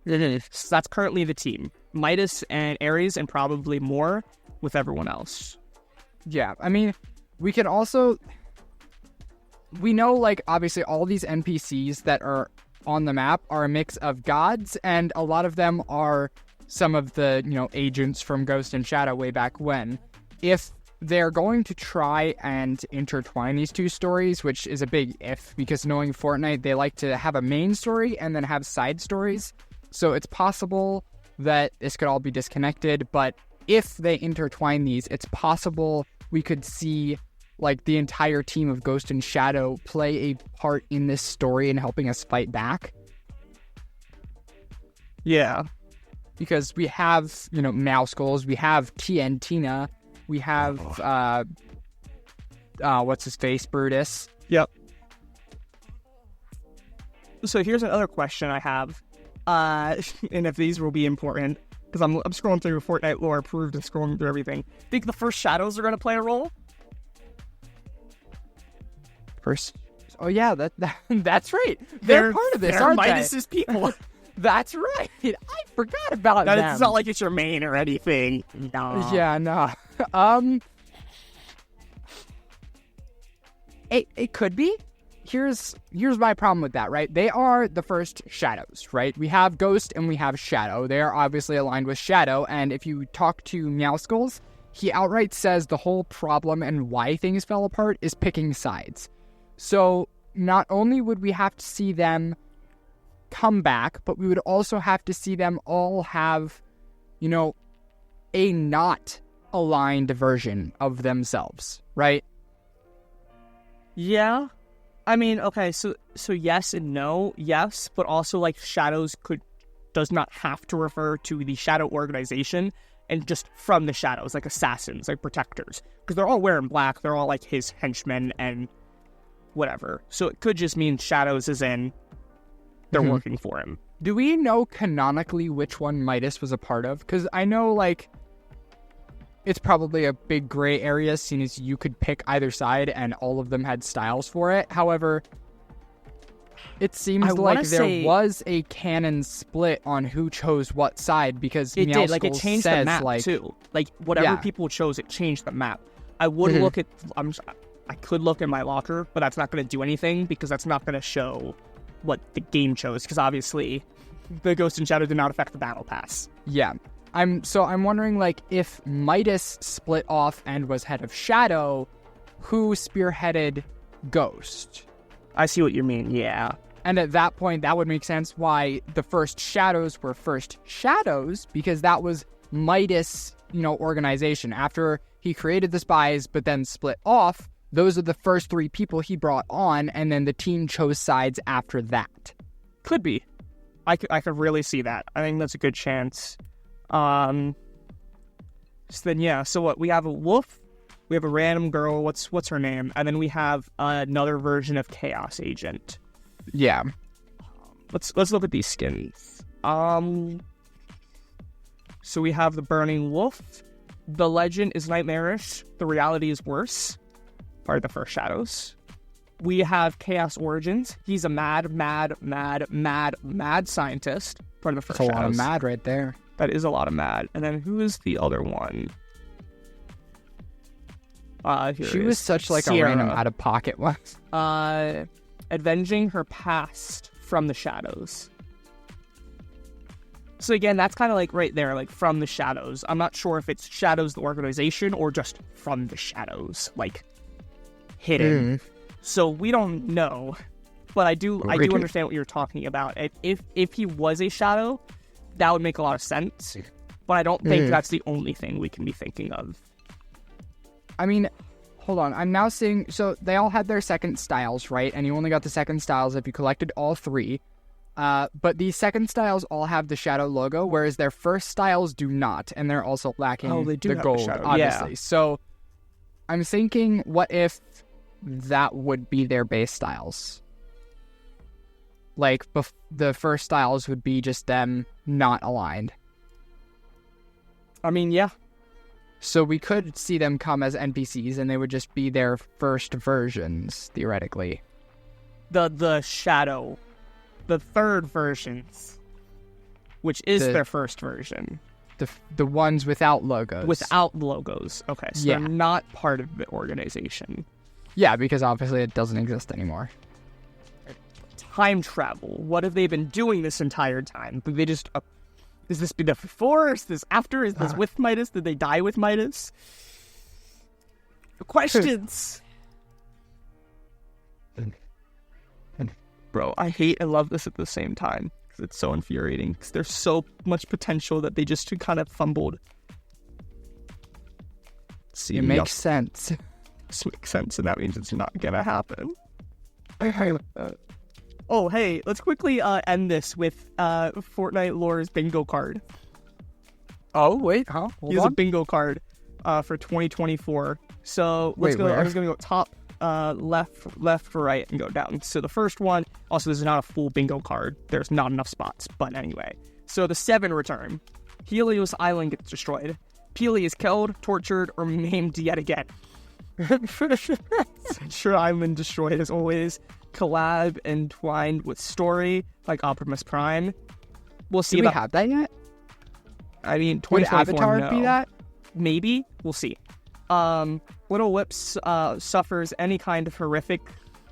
So that's currently the team: Midas and Ares, and probably more with everyone else. Yeah, I mean, we can also... We know, obviously all these NPCs that are on the map are a mix of gods, and a lot of them are some of the, agents from Ghost and Shadow way back when. If they're going to try and intertwine these two stories, which is a big if, because knowing Fortnite, they like to have a main story and then have side stories. So it's possible that this could all be disconnected, but if they intertwine these, it's possible we could see the entire team of Ghost and Shadow play a part in this story and helping us fight back. Yeah. Because we have, Mouse Goals, we have TNTina, we have what's his face, Brutus. Yep. So here's another question I have, and if these will be important, because I'm scrolling through Fortnite lore, approved, and scrolling through everything. Think the first shadows are going to play a role? First, oh yeah, that's right. They're part of this, aren't they? Midas's people. That's right. I forgot about that. It's not like it's your main or anything. No. Yeah, no. It could be. Here's my problem with that, right? They are the first shadows, right? We have Ghost and we have Shadow. They are obviously aligned with Shadow, and if you talk to Meowskulls, he outright says the whole problem and why things fell apart is picking sides. So not only would we have to see them come back, but we would also have to see them all have, a not aligned version of themselves, right? Yeah. I mean, okay, so yes and no. Yes, but also, like, Shadows does not have to refer to the Shadow organization and just from the Shadows, like assassins, like protectors. Because they're all wearing black, they're all, like, his henchmen and whatever. So it could just mean Shadows as in they're working for him. Do we know canonically which one Midas was a part of? Because I know, like, it's probably a big gray area, seeing as you could pick either side and all of them had styles for it. However, it seems like there was a canon split on who chose what side, because it did. Like, it changed the map too. Like, whatever people chose, it changed the map. I would look at. I could look in my locker, but that's not going to do anything because that's not going to show what the game chose. Because obviously, the Ghost and Shadow did not affect the battle pass. Yeah. I'm wondering, like, if Midas split off and was head of Shadow, who spearheaded Ghost? I see what you mean, yeah. And at that point, that would make sense why the first Shadows were first Shadows, because that was Midas, organization. After he created the spies, but then split off, those are the first three people he brought on, and then the team chose sides after that. Could be. I could really see that. I think that's a good chance. So then, yeah, so what, we have a wolf, we have a random girl, what's her name, and then we have another version of Chaos Agent. Yeah. Let's look at these skins. So we have the Burning Wolf, the legend is nightmarish, the reality is worse, part of the first Shadows. We have Chaos Origins, he's a mad scientist, part of the first Shadows. That's a lot of mad right there. That is a lot of mad. And then who is the other one? She was such like Sierra. A random out-of-pocket one. Avenging her past from the Shadows. So again, that's kind of like right there, like from the Shadows. I'm not sure if it's Shadows the organization or just from the Shadows, like hidden. So we don't know. But I do understand what you're talking about. If he was a Shadow, that would make a lot of sense, but I don't think that's the only thing we can be thinking of. I mean, hold on. I'm now seeing... So, they all had their second styles, right? And you only got the second styles if you collected all three. But these second styles all have the Shadow logo, whereas their first styles do not, and they're also lacking the gold, obviously. Yeah. So, I'm thinking, what if that would be their base styles? Like, the first styles would be just them not aligned. I mean, yeah. So we could see them come as NPCs, and they would just be their first versions, theoretically. The Shadow. The third versions. Which is their first version. The ones without logos. Without logos. Okay, so they're not part of the organization. Yeah, because obviously it doesn't exist anymore. Time travel. What have they been doing this entire time? Did they just... Is this before? Is this after? Is this with Midas? Did they die with Midas? Questions! Bro, I hate and love this at the same time. Because it's so infuriating. Because there's so much potential that they just kind of fumbled. See, it makes sense. This makes sense, and that means it's not gonna happen. Oh, hey, let's quickly end this with Fortnite Lore's bingo card. Oh, wait, huh? He has a bingo card for 2024. So let's Wait, go. where? I'm just gonna go top, left for right, and go down. So the first one. Also, this is not a full bingo card. There's not enough spots. But anyway, so the 7 return. Helios Island gets destroyed. Peely is killed, tortured, or maimed yet again. Central Island destroyed as always. Collab entwined with story like Optimus Prime. We'll see. Do we have that yet? I mean, Would 2024, Avatar no. be that? Maybe. We'll see. Little Whips suffers any kind of horrific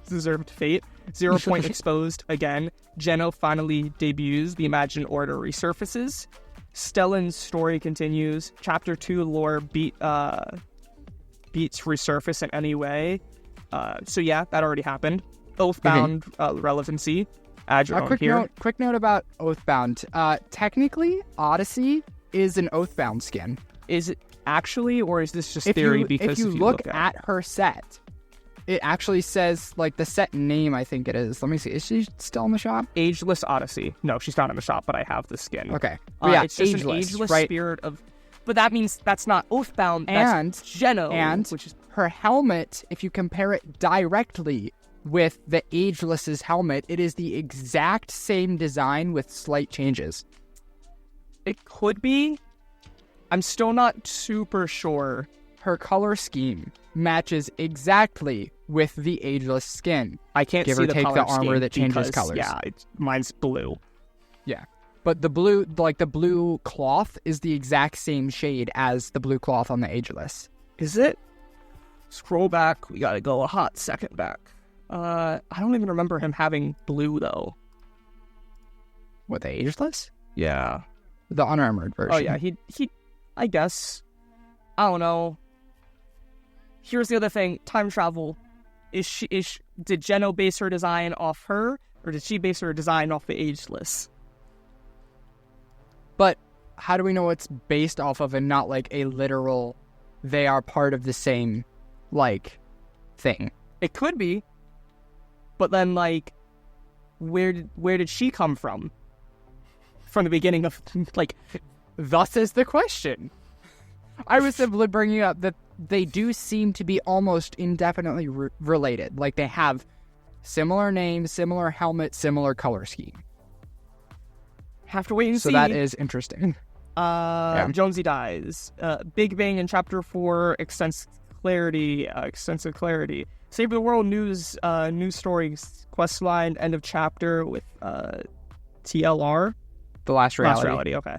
deserved fate. 0 point exposed again. Geno finally debuts. The Imagined Order resurfaces. Stellan's story continues. Chapter 2 lore beats resurface in any way. So yeah, that already happened. Oathbound relevancy. Add your own here. Quick note about Oathbound. Technically, Odyssey is an Oathbound skin. Is it actually, or is this just theory? If you look at her set, it actually says, like, the set name, I think it is. Let me see. Is she still in the shop? Ageless Odyssey. No, she's not in the shop, but I have the skin. Okay. Yeah, it's just an ageless right? spirit of... But that means that's not Oathbound, that's Geno. And which is her helmet, if you compare it directly with the Ageless's helmet, it is the exact same design with slight changes. It could be. I'm still not super sure. Her color scheme matches exactly with the Ageless skin. I can't give see or the take color the armor scheme that changes because, colors. Yeah, mine's blue. Yeah. But the blue, like the blue cloth is the exact same shade as the blue cloth on the Ageless. Is it? Scroll back. We gotta go a hot second back. I don't even remember him having blue, though. What, the Ageless? Yeah. The unarmored version. Oh, yeah. He. I guess. I don't know. Here's the other thing. Time travel. Did Geno base her design off her, or did she base her design off the Ageless? But how do we know it's based off of and not like a literal, they are part of the same, like, thing? It could be. But then, like, where did she come from? From the beginning of, like... Thus is the question. I was simply bringing up that they do seem to be almost indefinitely related. Like, they have similar names, similar helmet, similar color scheme. Have to wait and see. So that is interesting. Jonesy dies. Big Bang in Chapter 4, extensive clarity. Save the World news stories, quest line, end of chapter with TLR. The Last Reality. Okay.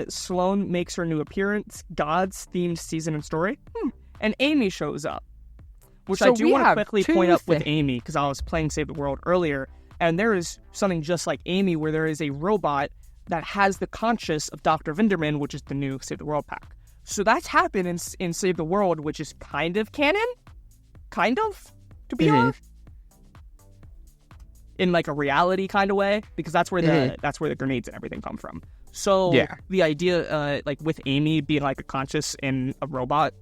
Sloane makes her new appearance. Gods themed season and story. And Amy shows up. Which So I do we want to have quickly two point out with Amy, because I was playing Save the World earlier, and there is something just like Amy where there is a robot that has the conscience of Dr. Vinderman, which is the new Save the World pack. So that's happened in Save the World, which is kind of canon? Kind of? To be honest? In like a reality kind of way, because that's where the grenades and everything come from. So the idea, like with Amy being like a conscious in a robot,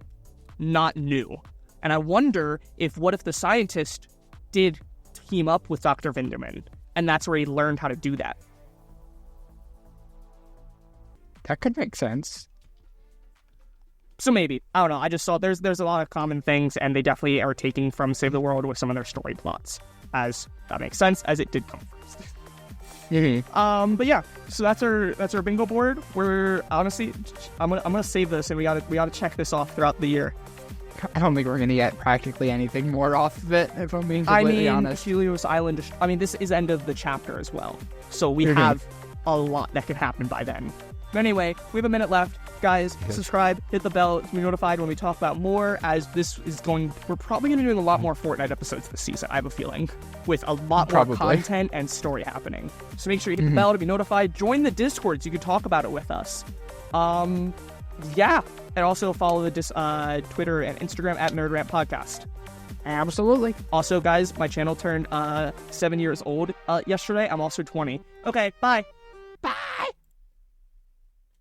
not new. And I wonder if the scientist did team up with Dr. Vinderman, and that's where he learned how to do that. That could make sense. So maybe. I don't know. I just saw there's a lot of common things, and they definitely are taking from Save the World with some of their story plots. As that makes sense, as it did come first. But yeah, so that's our bingo board. We're honestly, I'm gonna save this, and we gotta check this off throughout the year. I don't think we're gonna get practically anything more off of it, if I'm being completely honest. Helios Island. I mean, this is end of the chapter as well, so we have a lot that could happen by then. But anyway, we have a minute left. Guys, subscribe, hit the bell to be notified when we talk about more, as this is we're probably going to be doing a lot more Fortnite episodes this season, I have a feeling, with a lot more content and story happening. So make sure you hit the bell to be notified. Join the Discord so you can talk about it with us. Yeah. And also follow the Twitter and Instagram at Nerd Rant Podcast. Absolutely. Also, guys, my channel turned 7 years old yesterday. I'm also 20. Okay, bye.